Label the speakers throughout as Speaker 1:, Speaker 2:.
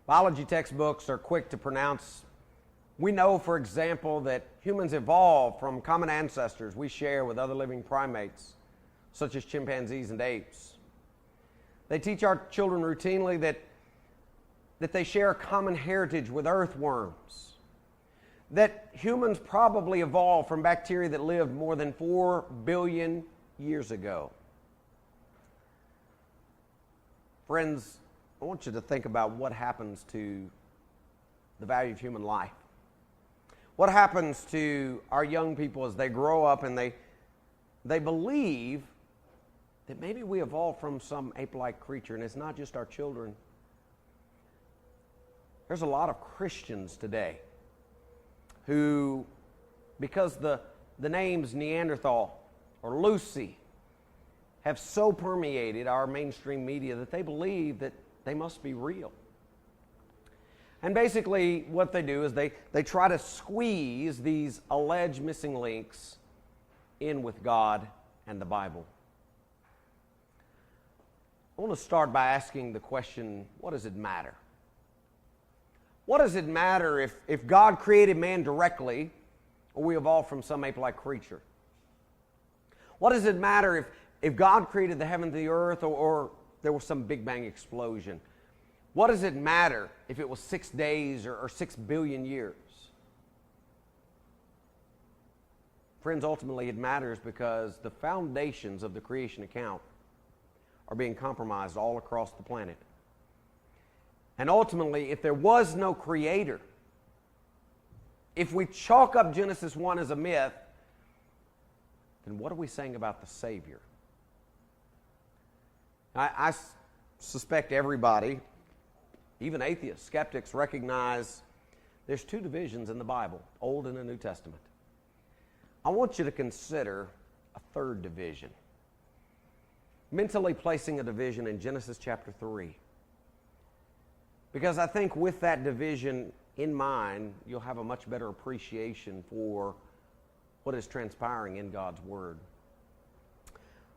Speaker 1: Biology textbooks are quick to pronounce. We know, for example, that humans evolved from common ancestors we share with other living primates, such as chimpanzees and apes. They teach our children routinely that they share a common heritage with earthworms, that humans probably evolved from bacteria that lived more than 4 billion years ago. Friends, I want you to think about what happens to the value of human life. What happens to our young people as they grow up and they believe that maybe we evolved from some ape-like creature, and it's not just our children. There's a lot of Christians today who, because the names Neanderthal or Lucy have so permeated our mainstream media that they believe that they must be real. And basically what they do is they try to squeeze these alleged missing links in with God and the Bible. I want to start by asking the question, what does it matter? What does it matter if God created man directly or we evolved from some ape-like creature? What does it matter if God created the heaven and the earth or there was some Big Bang explosion? What does it matter if it was 6 days or 6 billion years? Friends, ultimately it matters because the foundations of the creation account are being compromised all across the planet. And ultimately, if there was no creator, if we chalk up Genesis 1 as a myth, then what are we saying about the Savior? I suspect everybody, even atheists, skeptics, recognize there's two divisions in the Bible, Old and the New Testament. I want you to consider a third division, mentally placing a division in Genesis chapter 3. Because I think with that division in mind, you'll have a much better appreciation for what is transpiring in God's Word.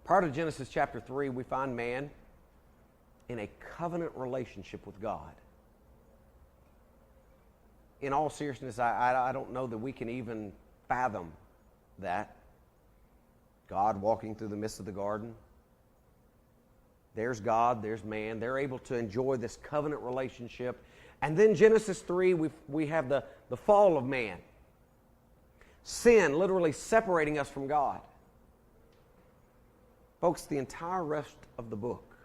Speaker 1: Prior to Genesis chapter 3, we find man in a covenant relationship with God. In all seriousness, I don't know that we can even fathom that. God walking through the midst of the garden. There's God, there's man. They're able to enjoy this covenant relationship. And then Genesis 3, we have the fall of man. Sin literally separating us from God. Folks, the entire rest of the book,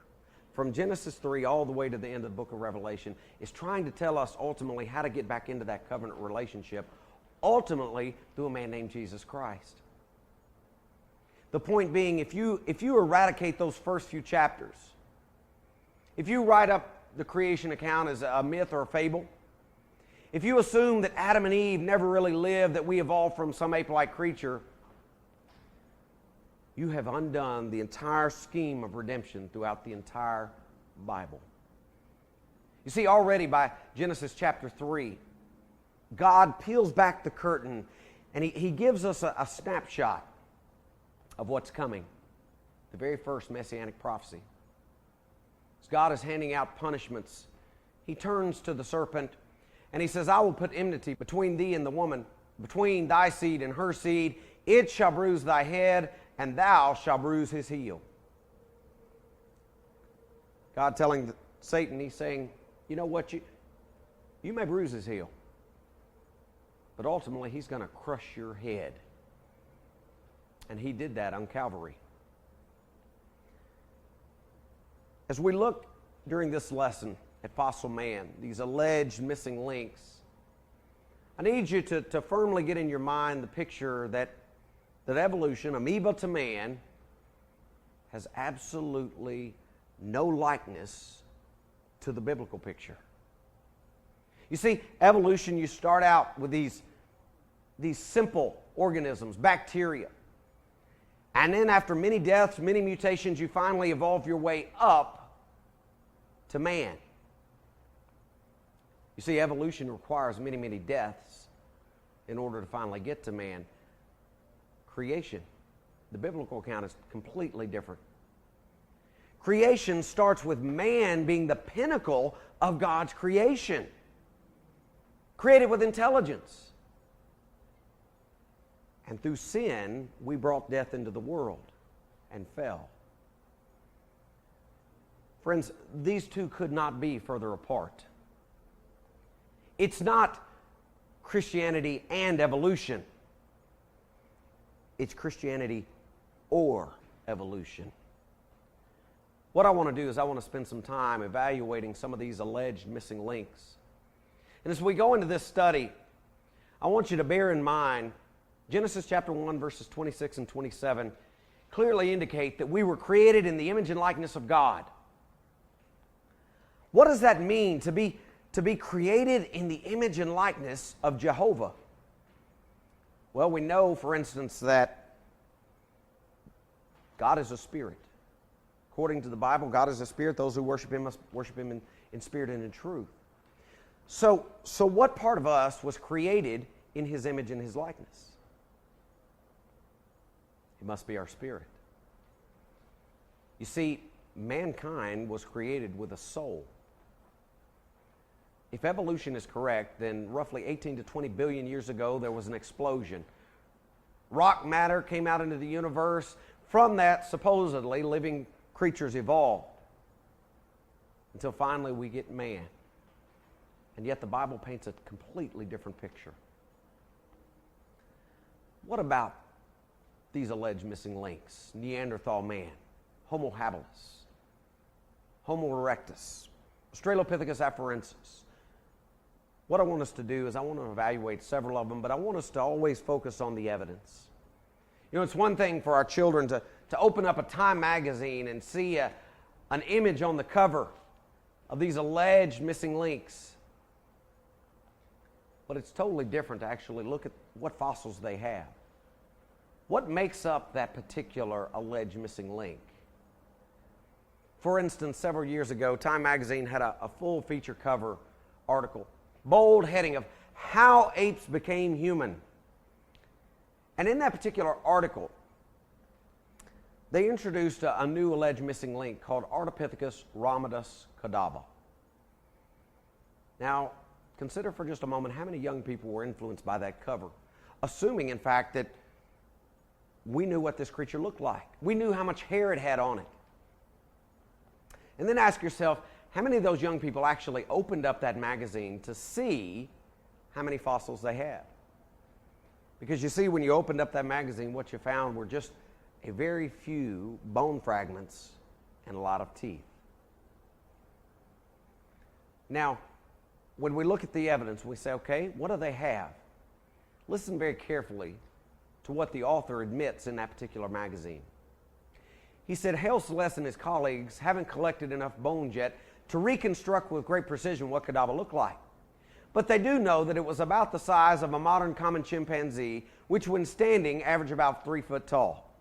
Speaker 1: from Genesis 3 all the way to the end of the book of Revelation, is trying to tell us ultimately how to get back into that covenant relationship, ultimately through a man named Jesus Christ. The point being, if you eradicate those first few chapters, if you write up the creation account as a myth or a fable, if you assume that Adam and Eve never really lived, that we evolved from some ape-like creature, you have undone the entire scheme of redemption throughout the entire Bible. You see, already by Genesis chapter 3, God peels back the curtain and he gives us a snapshot of what's coming, the very first messianic prophecy. As God is handing out punishments, he turns to the serpent and he says, I will put enmity between thee and the woman, between thy seed and her seed. It shall bruise thy head, and thou shalt bruise his heel. God telling Satan, he's saying, you know what, you may bruise his heel, but ultimately he's going to crush your head. And he did that on Calvary. As we look during this lesson at fossil man, these alleged missing links, I need you to firmly get in your mind the picture that evolution, amoeba to man, has absolutely no likeness to the biblical picture. You see, evolution, you start out with these simple organisms, bacteria. And then after many deaths, many mutations, you finally evolve your way up to man. You see, evolution requires many, many deaths in order to finally get to man. Creation, the biblical account, is completely different. Creation starts with man being the pinnacle of God's creation, created with intelligence. And through sin, we brought death into the world and fell. Friends, these two could not be further apart. It's not Christianity and evolution. It's Christianity or evolution. What I want to do is I want to spend some time evaluating some of these alleged missing links. And as we go into this study, I want you to bear in mind Genesis chapter 1, verses 26 and 27 clearly indicate that we were created in the image and likeness of God. What does that mean, to be created in the image and likeness of Jehovah? Well, we know, for instance, that God is a spirit. According to the Bible, God is a spirit. Those who worship Him must worship Him in spirit and in truth. So what part of us was created in His image and His likeness? It must be our spirit. You see, mankind was created with a soul. If evolution is correct, then roughly 18 to 20 billion years ago, there was an explosion. Rock matter came out into the universe. From that, supposedly, living creatures evolved until finally we get man. And yet the Bible paints a completely different picture. What about these alleged missing links? Neanderthal man, Homo habilis, Homo erectus, Australopithecus afarensis. What I want us to do is I want to evaluate several of them, but I want us to always focus on the evidence. You know, it's one thing for our children to open up a Time magazine and see an image on the cover of these alleged missing links. But it's totally different to actually look at what fossils they have. What makes up that particular alleged missing link? For instance, several years ago, Time magazine had a full feature cover article, bold heading of How Apes Became Human. And in that particular article, they introduced a new alleged missing link called Ardipithecus ramidus cadava. Now, consider for just a moment how many young people were influenced by that cover, assuming, in fact, that we knew what this creature looked like. We knew how much hair it had on it. And then ask yourself, how many of those young people actually opened up that magazine to see how many fossils they had? Because you see, when you opened up that magazine, what you found were just a very few bone fragments and a lot of teeth. Now, when we look at the evidence, we say, okay, what do they have? Listen very carefully to what the author admits in that particular magazine. He said, Hale Celeste and his colleagues haven't collected enough bones yet to reconstruct with great precision what cadava looked like. But they do know that it was about the size of a modern common chimpanzee, which when standing averaged about 3 foot tall.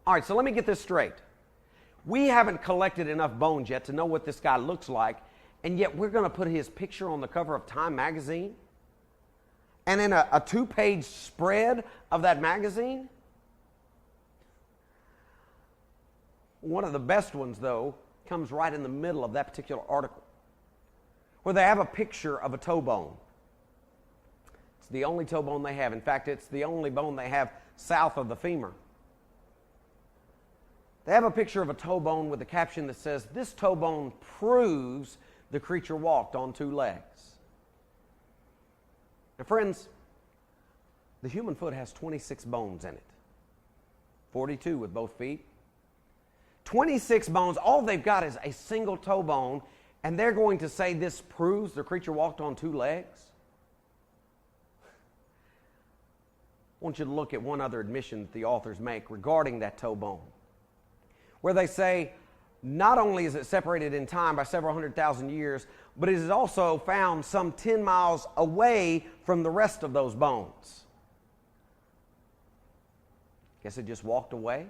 Speaker 1: All right, so let me get this straight. We haven't collected enough bones yet to know what this guy looks like, and yet we're going to put his picture on the cover of Time magazine? And in a 2-page spread of that magazine? One of the best ones, though, comes right in the middle of that particular article, where they have a picture of a toe bone. It's the only toe bone they have. In fact, it's the only bone they have south of the femur. They have a picture of a toe bone with a caption that says, "This toe bone proves the creature walked on 2 legs." Now, friends, the human foot has 26 bones in it, 42 with both feet. 26 bones, all they've got is a single toe bone, and they're going to say this proves the creature walked on 2 legs? I want you to look at one other admission that the authors make regarding that toe bone, where they say not only is it separated in time by several 100,000 years, but it is also found some 10 miles away from the rest of those bones. Guess it just walked away?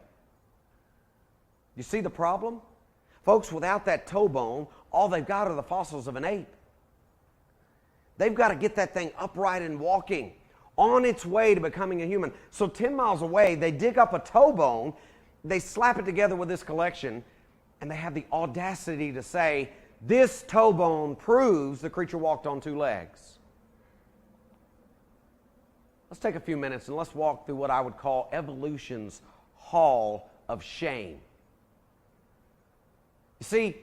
Speaker 1: You see the problem? Folks, without that toe bone, all they've got are the fossils of an ape. They've got to get that thing upright and walking on its way to becoming a human. So 10 miles away, they dig up a toe bone they slap it together with this collection, and they have the audacity to say, this toe bone proves the creature walked on two legs. Let's take a few minutes and let's walk through what I would call evolution's hall of shame. You see,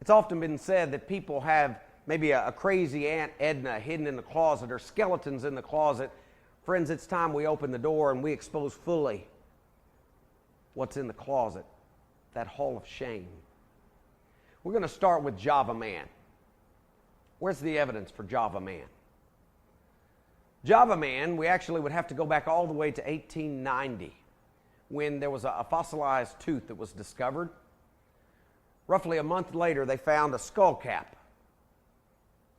Speaker 1: it's often been said that people have maybe a crazy Aunt Edna hidden in the closet or skeletons in the closet. Friends, it's time we open the door and we expose fully what's in the closet, that hall of shame. We're going to start with Java Man. Where's the evidence for Java Man? Java Man, we actually would have to go back all the way to 1890 when there was a fossilized tooth that was discovered. Roughly a month later, they found a skull cap.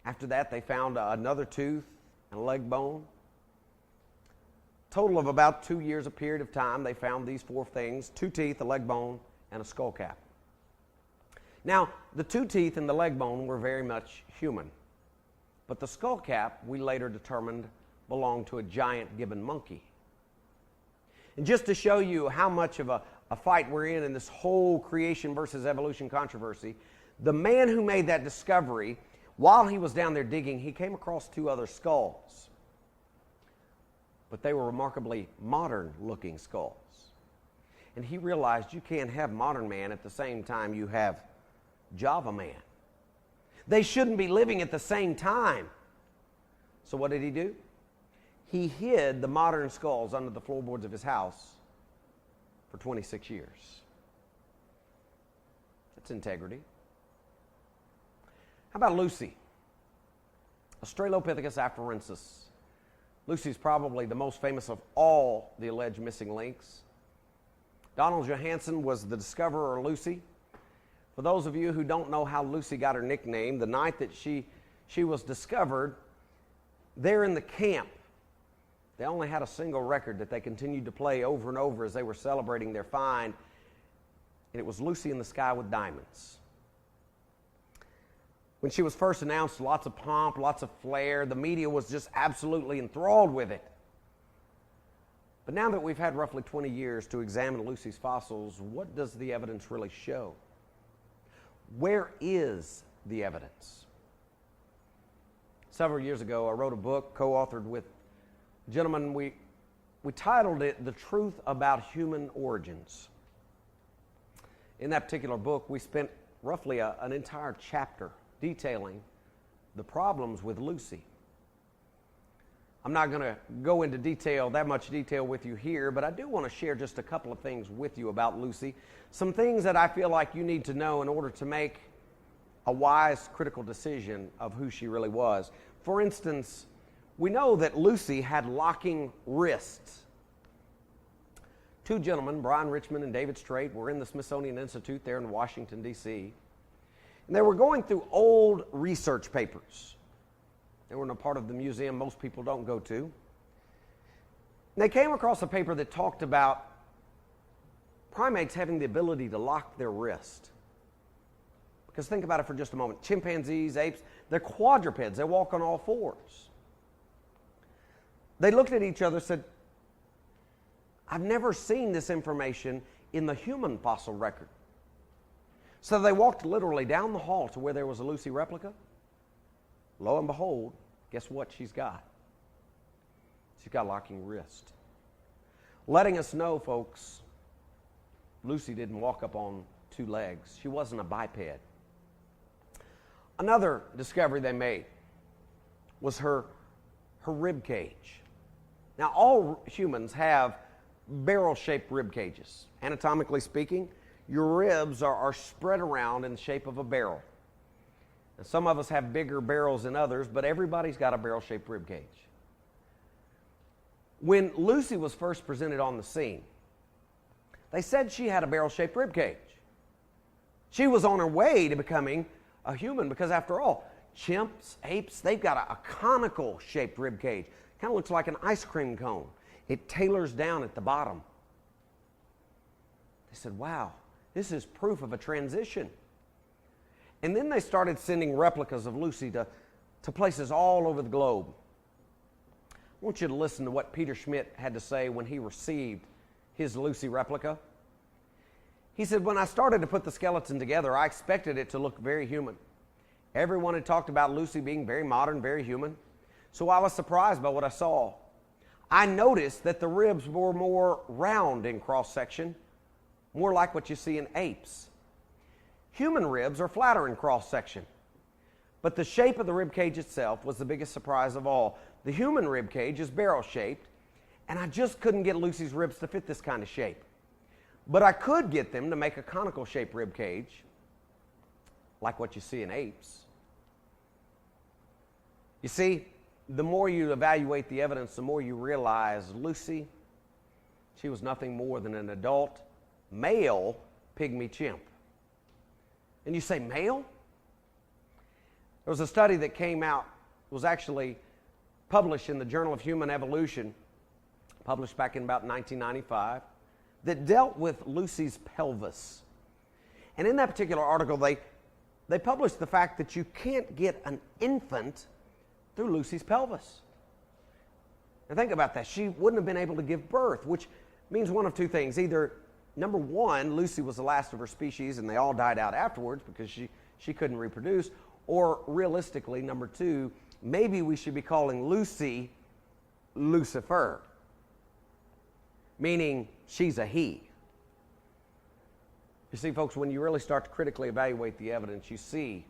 Speaker 1: After that, they found another tooth and a leg bone. Total of about 2 years, a period of time, they found these four things: 2 teeth, a leg bone, and a skull cap. Now, the 2 teeth and the leg bone were very much human, but the skull cap we later determined belonged to a giant gibbon monkey. And just to show you how much of a fight we're in this whole creation versus evolution controversy, the man who made that discovery, while he was down there digging, he came across 2 other skulls. But they were remarkably modern-looking skulls. And he realized you can't have modern man at the same time you have Java Man. They shouldn't be living at the same time. So what did he do? He hid the modern skulls under the floorboards of his house for 26 years. That's integrity. How about Lucy? Australopithecus afarensis. Lucy's probably the most famous of all the alleged missing links. Donald Johanson was the discoverer of Lucy. For those of you who don't know how Lucy got her nickname, the night that she was discovered, there in the camp, they only had a single record that they continued to play over and over as they were celebrating their find, and it was Lucy in the Sky with Diamonds. When she was first announced, lots of pomp, lots of flair. The media was just absolutely enthralled with it. But now that we've had roughly 20 years to examine Lucy's fossils, what does the evidence really show? Where is the evidence? Several years ago, I wrote a book co-authored with a gentleman. We titled it The Truth About Human Origins. In that particular book, we spent roughly an entire chapter detailing the problems with Lucy. I'm not going to go into that much detail with you here, but I do want to share just a couple of things with you about Lucy. Some things that I feel like you need to know in order to make a wise, critical decision of who she really was. For instance, we know that Lucy had locking wrists. 2 gentlemen, Brian Richmond and David Strait, were in the Smithsonian Institute there in Washington, D.C., and they were going through old research papers. They were in a part of the museum most people don't go to. And they came across a paper that talked about primates having the ability to lock their wrist. Because think about it for just a moment. Chimpanzees, apes, they're quadrupeds. They walk on all fours. They looked at each other and said, I've never seen this information in the human fossil record. So they walked literally down the hall to where there was a Lucy replica. Lo and behold, guess what she's got? She's got locking wrist. Letting us know, folks, Lucy didn't walk up on 2 legs. She wasn't a biped. Another discovery they made was her rib cage. Now, all humans have barrel-shaped rib cages. Anatomically speaking, your ribs are spread around in the shape of a barrel. Now, some of us have bigger barrels than others, but everybody's got a barrel-shaped rib cage. When Lucy was first presented on the scene, they said she had a barrel-shaped rib cage. She was on her way to becoming a human because, after all, chimps, apes, they've got a conical-shaped rib cage. Kind of looks like an ice cream cone. It tailors down at the bottom. They said, wow, this is proof of a transition. And then they started sending replicas of Lucy to places all over the globe. I want you to listen to what Peter Schmidt had to say when he received his Lucy replica. He said, when I started to put the skeleton together, I expected it to look very human. Everyone had talked about Lucy being very modern, very human. So I was surprised by what I saw. I noticed that the ribs were more round in cross-section, more like what you see in apes. Human ribs are flatter in cross-section. But the shape of the rib cage itself was the biggest surprise of all. The human rib cage is barrel-shaped, and I just couldn't get Lucy's ribs to fit this kind of shape. But I could get them to make a conical-shaped rib cage, like what you see in apes. You see, the more you evaluate the evidence, the more you realize Lucy, she was nothing more than an adult male pygmy chimp. And you say, male? There was a study that came out, was actually published in the Journal of Human Evolution, published back in about 1995, that dealt with Lucy's pelvis. And in that particular article, they published the fact that you can't get an infant through Lucy's pelvis. Now think about that. She wouldn't have been able to give birth, which means one of two things. Either, number one, Lucy was the last of her species and they all died out afterwards because she couldn't reproduce, or realistically, number two, maybe we should be calling Lucy Lucifer, meaning she's a he. You see, folks, when you really start to critically evaluate the evidence, you see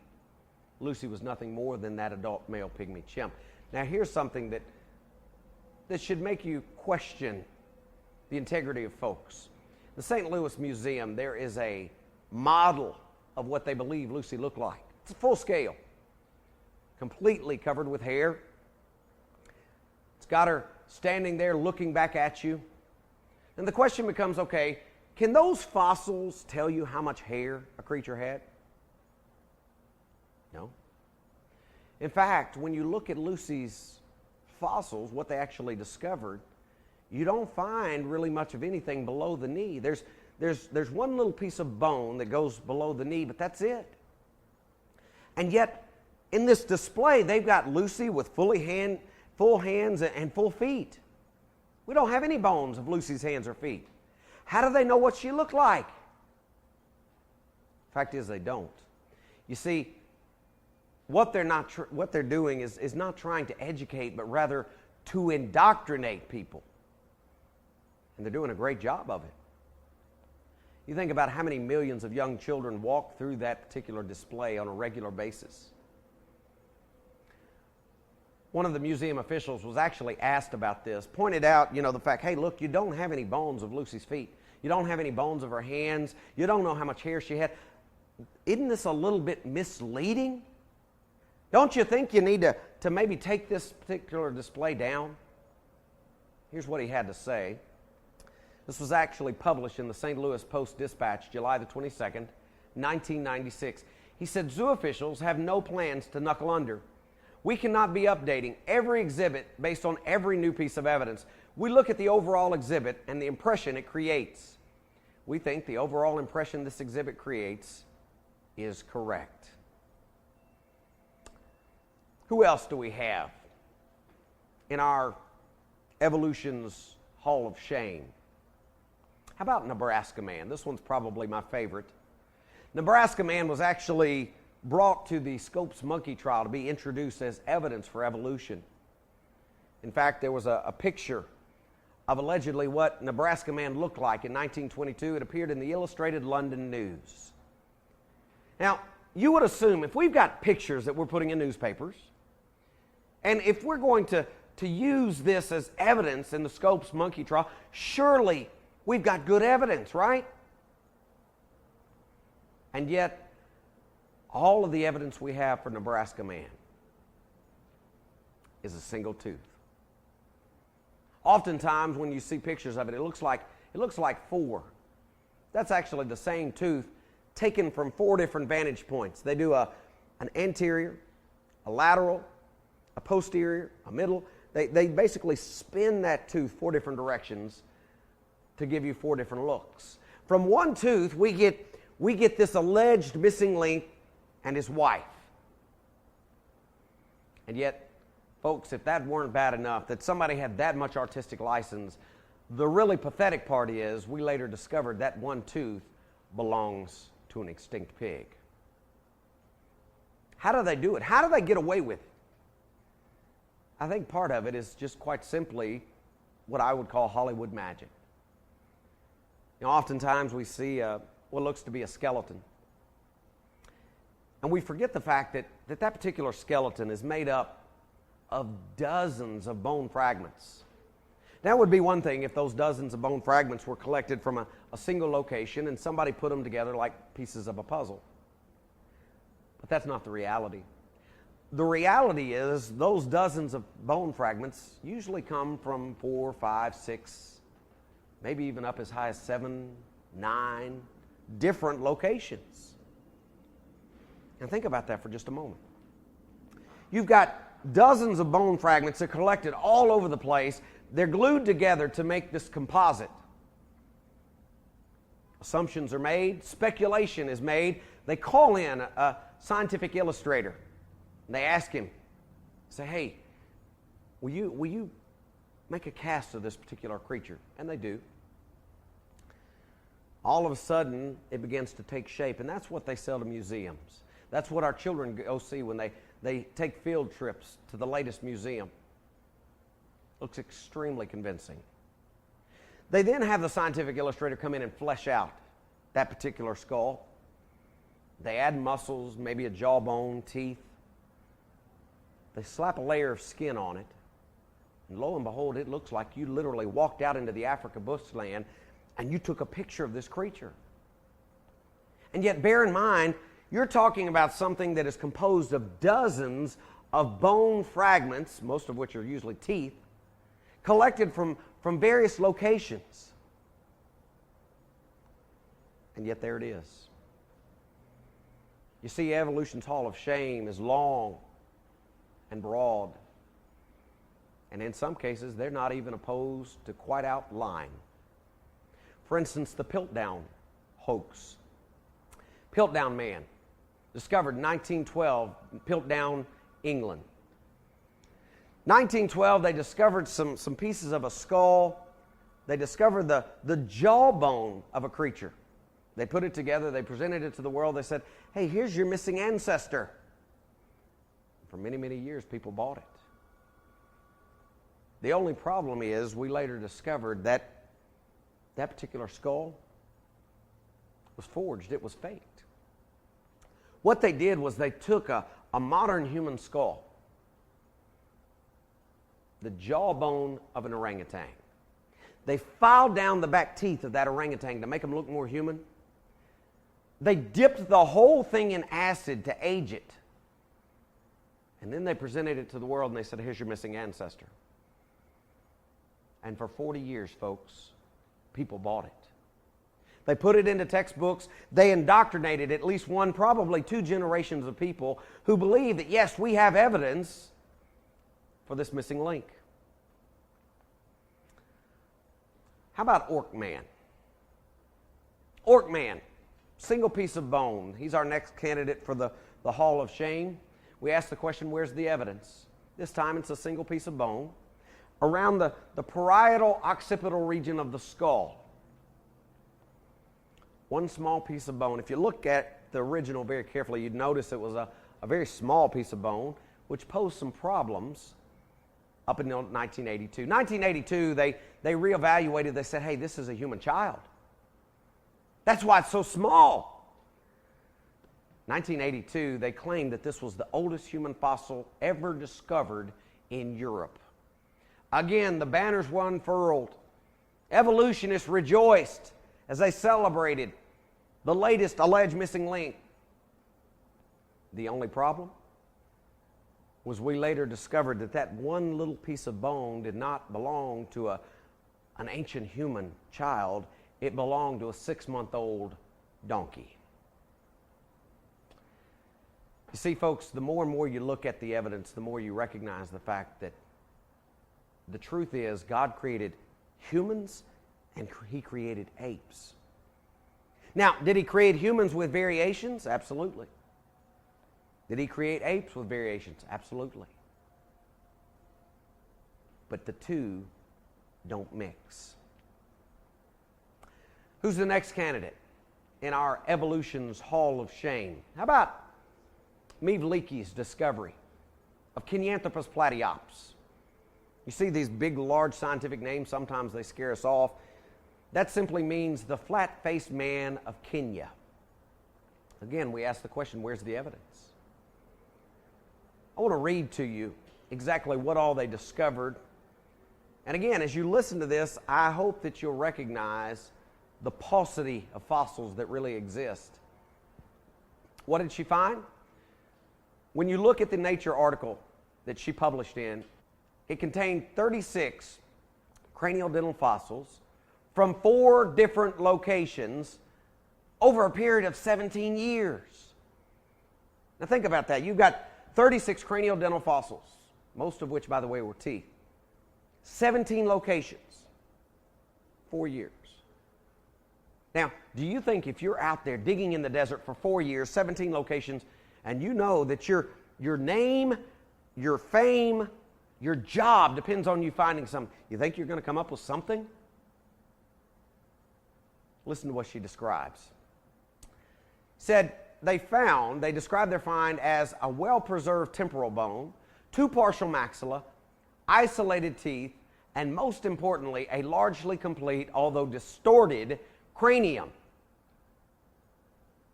Speaker 1: Lucy was nothing more than that adult male pygmy chimp. Now, here's something that should make you question the integrity of folks. The St. Louis Museum, there is a model of what they believe Lucy looked like. It's full scale, completely covered with hair. It's got her standing there looking back at you. And the question becomes, okay, can those fossils tell you how much hair a creature had? No. In fact, when you look at Lucy's fossils, what they actually discovered, you don't find really much of anything below the knee. There's one little piece of bone that goes below the knee, but that's it. And yet, in this display, they've got Lucy with full hands and full feet. We don't have any bones of Lucy's hands or feet. How do they know what she looked like? Fact is, they don't. You see, what they're doing is not trying to educate, but rather to indoctrinate people. And they're doing a great job of it. You think about how many millions of young children walk through that particular display on a regular basis. One of the museum officials was actually asked about this, pointed out, the fact, hey, look, you don't have any bones of Lucy's feet. You don't have any bones of her hands. You don't know how much hair she had. Isn't this a little bit misleading? Don't you think you need to maybe take this particular display down? Here's what he had to say. This was actually published in the St. Louis Post-Dispatch, July the 22nd, 1996. He said, zoo officials have no plans to knuckle under. We cannot be updating every exhibit based on every new piece of evidence. We look at the overall exhibit and the impression it creates. We think the overall impression this exhibit creates is correct. Who else do we have in our evolution's Hall of Shame? How about Nebraska Man? This one's probably my favorite. Nebraska Man was actually brought to the Scopes monkey trial to be introduced as evidence for evolution. In fact, there was a picture of allegedly what Nebraska Man looked like in 1922. It appeared in the Illustrated London News. Now, you would assume if we've got pictures that we're putting in newspapers, and if we're going to use this as evidence in the Scopes monkey trial, surely we've got good evidence, right? And yet, all of the evidence we have for Nebraska Man is a single tooth. Oftentimes, when you see pictures of it, it looks like four. That's actually the same tooth taken from four different vantage points. They do an anterior, a lateral, a posterior, a middle. They basically spin that tooth four different directions to give you four different looks. From one tooth, we get this alleged missing link and his wife. And yet, folks, if that weren't bad enough, that somebody had that much artistic license, the really pathetic part is we later discovered that one tooth belongs to an extinct pig. How do they do it? How do they get away with it? I think part of it is just quite simply what I would call Hollywood magic. You know, oftentimes we see what looks to be a skeleton. And we forget the fact that particular skeleton is made up of dozens of bone fragments. That would be one thing if those dozens of bone fragments were collected from a single location and somebody put them together like pieces of a puzzle. But that's not the reality. The reality is those dozens of bone fragments usually come from 4, 5, 6, maybe even up as high as 7, 9 different locations. Now think about that for just a moment. You've got dozens of bone fragments that are collected all over the place. They're glued together to make this composite. Assumptions are made, speculation is made. They call in a scientific illustrator. And they ask him, say, hey, will you make a cast of this particular creature? And they do. All of a sudden, it begins to take shape, and that's what they sell to museums. That's what our children go see when they take field trips to the latest museum. Looks extremely convincing. They then have the scientific illustrator come in and flesh out that particular skull. They add muscles, maybe a jawbone, teeth. They slap a layer of skin on it, and lo and behold, it looks like you literally walked out into the Africa bushland and you took a picture of this creature. And yet, bear in mind, you're talking about something that is composed of dozens of bone fragments, most of which are usually teeth, collected from various locations. And yet there it is. You see, evolution's hall of shame is long and broad. And in some cases, they're not even opposed to quite out lying. For instance, the Piltdown hoax. Piltdown man, discovered in 1912, Piltdown, England. 1912, they discovered some pieces of a skull. They discovered the jawbone of a creature. They put it together, they presented it to the world, they said, hey, here's your missing ancestor. For many, many years, people bought it. The only problem is we later discovered that particular skull was forged. It was faked. What they did was they took a modern human skull, the jawbone of an orangutan. They filed down the back teeth of that orangutan to make them look more human. They dipped the whole thing in acid to age it. And then they presented it to the world and they said, here's your missing ancestor. And for 40 years, folks, people bought it. They put it into textbooks. They indoctrinated at least one, probably two generations of people who believe that, yes, we have evidence for this missing link. How about Orc Man? Orc Man, single piece of bone. He's our next candidate for the Hall of Shame. We ask the question, where's the evidence? This time it's a single piece of bone around the parietal occipital region of the skull. One small piece of bone. If you look at the original very carefully, you'd notice it was a very small piece of bone, which posed some problems up until 1982. 1982, they reevaluated. They said, hey, this is a human child. That's why it's so small. 1982, they claimed that this was the oldest human fossil ever discovered in Europe. Again, the banners were unfurled. Evolutionists rejoiced as they celebrated the latest alleged missing link. The only problem was we later discovered that one little piece of bone did not belong to an ancient human child. It belonged to a 6-month-old donkey. You see, folks, the more and more you look at the evidence, the more you recognize the fact that the truth is God created humans and He created apes. Now, did He create humans with variations? Absolutely. Did He create apes with variations? Absolutely. But the two don't mix. Who's the next candidate in our evolution's hall of shame. How about Meave Leakey's discovery of Kenyanthropus platyops? You see these big, large scientific names, sometimes they scare us off. That simply means the flat-faced man of Kenya. Again, we ask the question, where's the evidence? I want to read to you exactly what all they discovered. And again, as you listen to this, I hope that you'll recognize the paucity of fossils that really exist. What did she find? When you look at the Nature article that she published in, it contained 36 cranial dental fossils from 4 different locations over a period of 17 years. Now think about that. You've got 36 cranial dental fossils, most of which, by the way, were teeth. 17 locations, 4 years. Now, do you think if you're out there digging in the desert for 4 years, 17 locations, and you know that your name, your fame, your job depends on you finding something, you think you're going to come up with something? Listen to what she describes. Said they described their find as a well-preserved temporal bone, 2 partial maxilla, isolated teeth, and most importantly, a largely complete, although distorted, cranium.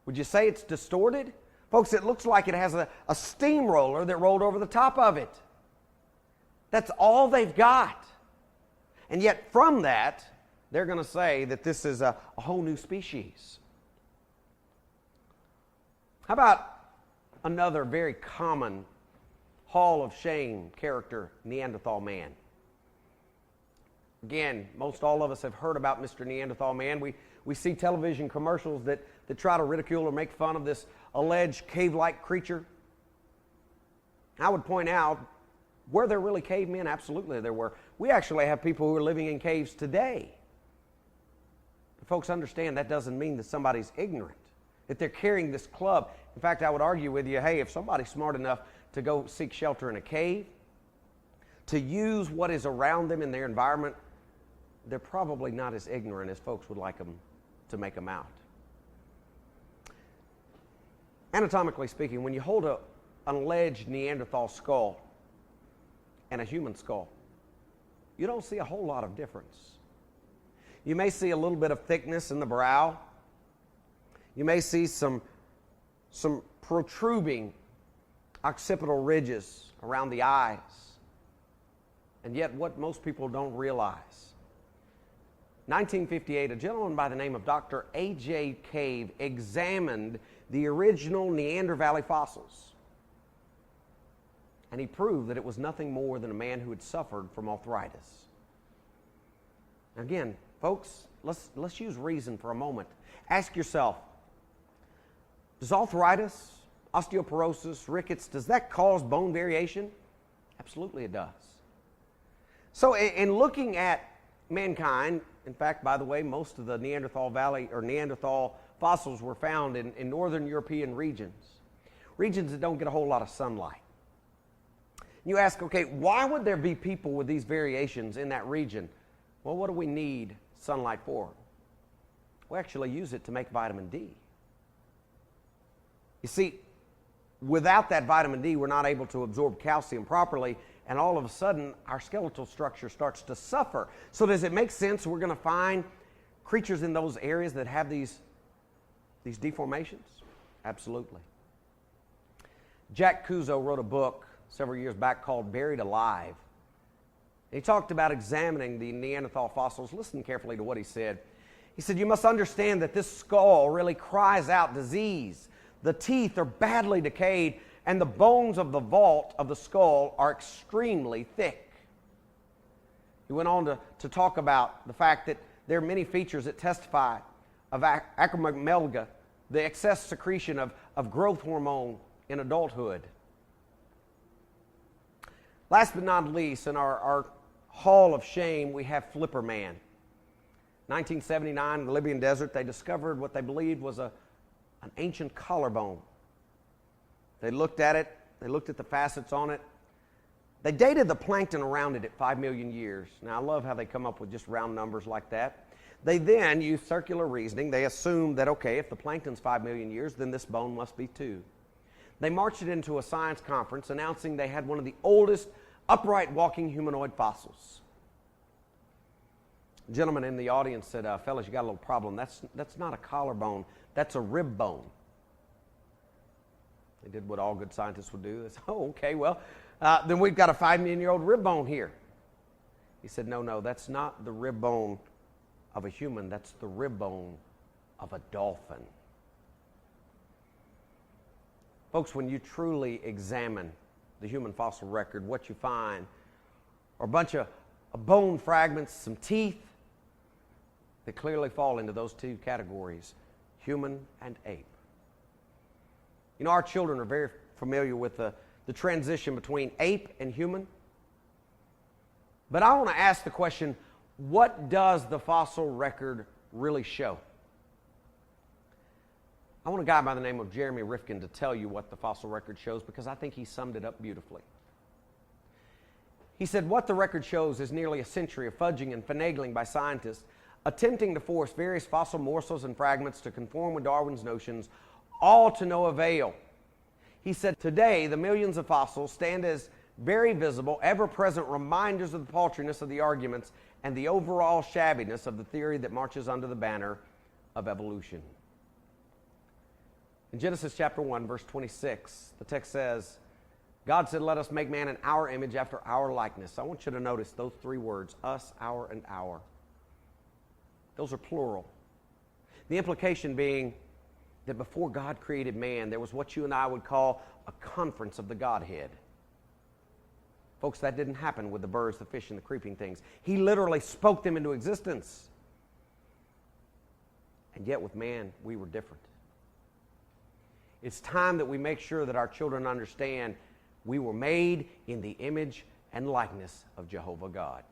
Speaker 1: Would you say it's distorted? Folks, it looks like it has a steamroller that rolled over the top of it. That's all they've got. And yet from that, they're going to say that this is a whole new species. How about another very common Hall of Shame character, Neanderthal man? Again, most all of us have heard about Mr. Neanderthal man. We see television commercials that try to ridicule or make fun of this alleged cave-like creature. I would point out, were there really cavemen? Absolutely there were. We actually have people who are living in caves today. But folks, understand that doesn't mean that somebody's ignorant, that they're carrying this club. In fact, I would argue with you, hey, if somebody's smart enough to go seek shelter in a cave, to use what is around them in their environment, they're probably not as ignorant as folks would like them to make them out. Anatomically speaking, when you hold an alleged Neanderthal skull and a human skull, you don't see a whole lot of difference. You may see a little bit of thickness in the brow. You may see some protruding occipital ridges around the eyes. And yet what most people don't realize, 1958, a gentleman by the name of Dr. A.J. Cave examined the original Neander Valley fossils. And he proved that it was nothing more than a man who had suffered from arthritis. Again, folks, let's use reason for a moment. Ask yourself, does arthritis, osteoporosis, rickets, does that cause bone variation? Absolutely it does. So in looking at mankind, in fact, by the way, most of the Neanderthal Valley or Neanderthal fossils were found in northern European regions that don't get a whole lot of sunlight. You ask, okay, why would there be people with these variations in that region? Well, what do we need sunlight for? We actually use it to make vitamin D. You see, without that vitamin D, we're not able to absorb calcium properly, and all of a sudden, our skeletal structure starts to suffer. So does it make sense we're going to find creatures in those areas that have these deformations? Absolutely. Jack Kuzo wrote a book several years back called Buried Alive. He talked about examining the Neanderthal fossils. Listen carefully to what he said. He said, you must understand that this skull really cries out disease. The teeth are badly decayed, and the bones of the vault of the skull are extremely thick. He went on to talk about the fact that there are many features that testify of acromegaly, the excess secretion of growth hormone in adulthood. Last but not least, in our Hall of Shame, we have Flipper Man. 1979, in the Libyan desert, they discovered what they believed was an ancient collarbone. They looked at it. They looked at the facets on it. They dated the plankton around it at 5 million years. Now, I love how they come up with just round numbers like that. They then use circular reasoning. They assume that, okay, if the plankton's 5 million years, then this bone must be too. They marched it into a science conference announcing they had one of the oldest upright walking humanoid fossils. A gentleman in the audience said, fellas, you got a little problem. That's not a collarbone. That's a rib bone. They did what all good scientists would do. They said, oh, okay, well, then we've got a 5 million-year-old rib bone here. He said, no, that's not the rib bone of a human. That's the rib bone of a dolphin. Folks, when you truly examine the human fossil record, what you find are a bunch of bone fragments, some teeth that clearly fall into those two categories, human and ape. You know, our children are very familiar with the transition between ape and human. But I want to ask the question, what does the fossil record really show? I want a guy by the name of Jeremy Rifkin to tell you what the fossil record shows, because I think he summed it up beautifully. He said, what the record shows is nearly a century of fudging and finagling by scientists, attempting to force various fossil morsels and fragments to conform with Darwin's notions, all to no avail. He said, today, the millions of fossils stand as very visible, ever-present reminders of the paltriness of the arguments and the overall shabbiness of the theory that marches under the banner of evolution. In Genesis chapter 1, verse 26, the text says, God said, let us make man in our image after our likeness. I want you to notice those three words, us, our, and our. Those are plural. The implication being that before God created man, there was what you and I would call a conference of the Godhead. Folks, that didn't happen with the birds, the fish, and the creeping things. He literally spoke them into existence. And yet with man, we were different. It's time that we make sure that our children understand we were made in the image and likeness of Jehovah God.